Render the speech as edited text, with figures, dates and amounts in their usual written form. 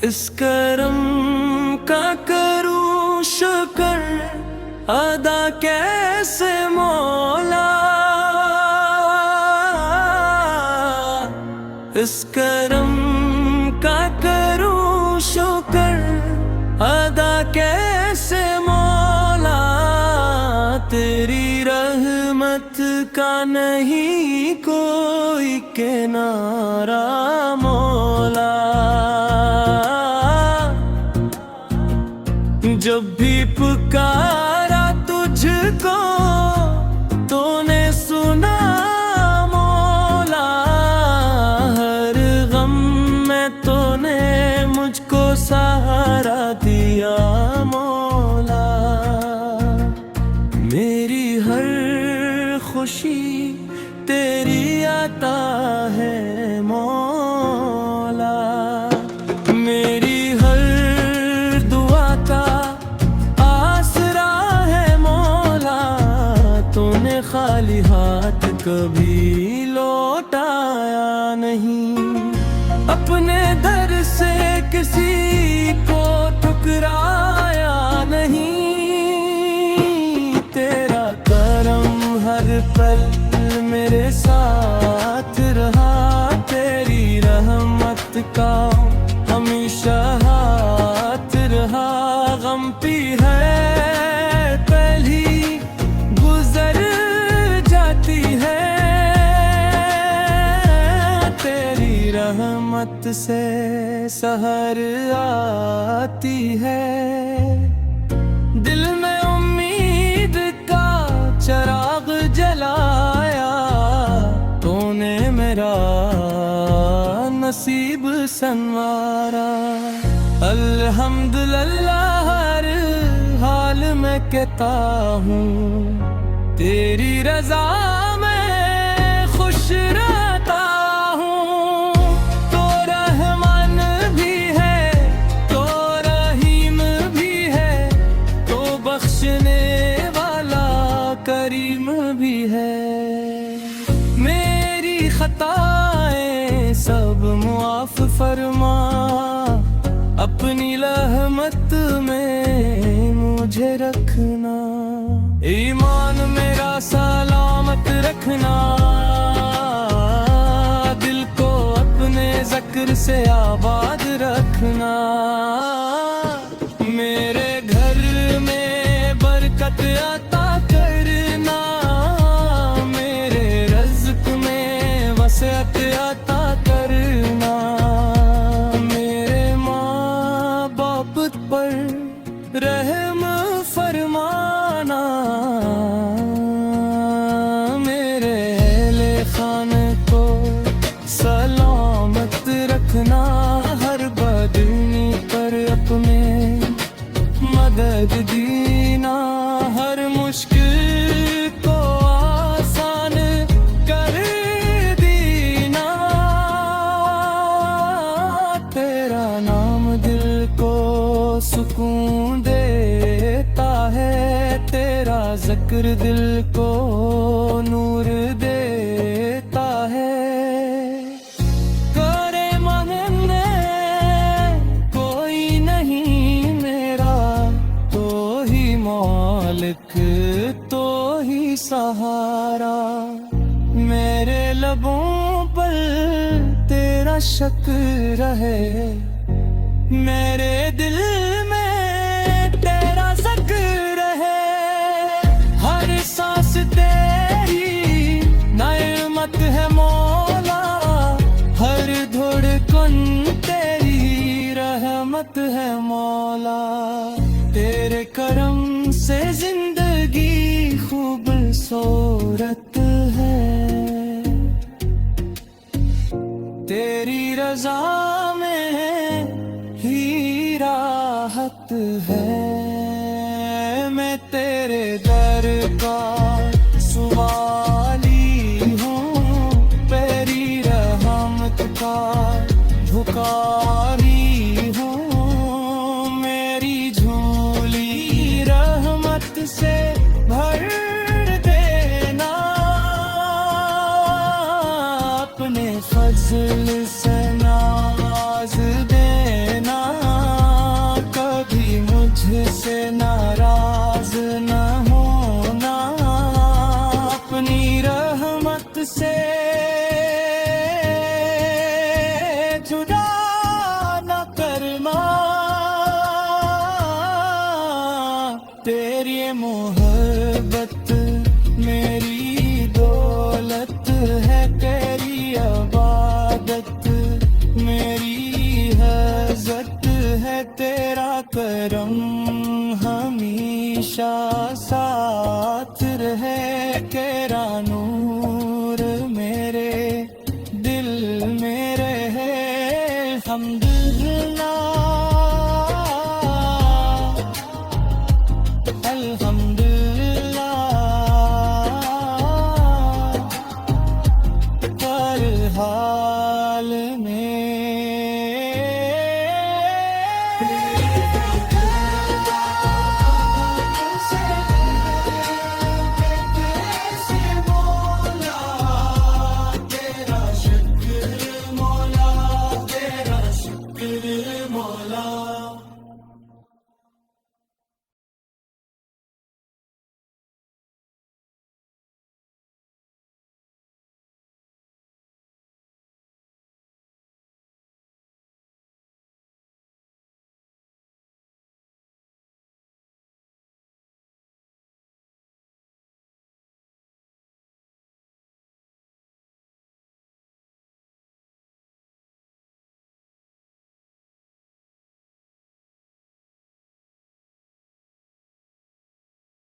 इस करम का करूं शुक्र अदा कैसे मौला। इस करम का करूं शुक्र अदा कैसे मौला। तेरी रहमत का नहीं कोई किनारा मौला। जब भी पुकारा तुझको तूने सुना मौला। हर गम में तूने मुझको सहारा दिया मौला। मेरी हर खुशी तेरी आता है मौला। मेरी हर दुआ का आसरा है मौला। तूने खाली हाथ कभी लौटाया नहीं। अपने दर से किसी को ठुकराया नहीं। तेरा करम हर पल मेरे साथ रहा। तेरी रहमत का हमेशा हाथ रहा। गम पी है पहली गुजर जाती है। तेरी रहमत से सहर आती है। दिल में उम्मीद का चिराग जलाया। तूने मेरा नसीब संवारा। अल्हम्दुलिल्लाह हर हाल में कहता हूँ। तेरी रजा में खुश रहता हूँ। तो रहमान भी है तो रहीम भी है। तो बख्शने वाला करीम भी है। मेरी खताएं सब मुआफ फरमा। अपनी रहमत में मुझे रखना। ईमान मेरा सलामत रखना। दिल को अपने ज़िक्र से आबाद रखना। मेरे घर में बरकत अता करना। मेरे रज़्क़ में वसीअत अता करना। पर रहम फरमाना। मेरे अहले खाने को सलामत रखना। हर बदनी पर अपने मदद दीना। हर मुश्किल को आसान कर दीना। तेरा नाम दिल को सुकून देता है। तेरा ज़िक्र दिल को नूर देता है। करे मांगने कोई नहीं मेरा। तो ही मालिक तो ही सहारा। मेरे लबों पर तेरा शुक्र है। मेरे दिल में तेरा ज़िक्र है। हर सांस तेरी नेमत है मौला। हर धड़कन तेरी रहमत है मौला। तेरे करम से जिंदगी खूबसूरत है। तेरी रज़ा में ही राहत है। मैं तेरे दर का सुवाली हूँ। तेरी रहमत का भुखारी हूँ। मेरी झोली रहमत से भर देना। अपने फजल से ना मुझसे नाराज न होना, अपनी रहमत से जुदा न करना। तेरी मोहब्बत मेरी दौलत है, तेरी इबादत मेरी हज़रत है, तेरा करम हमेशा साथ रहे, तेरा नूर मेरे दिल में रहे। अल्हम्दुलिल्लाह, अल्हम्दुलिल्लाह।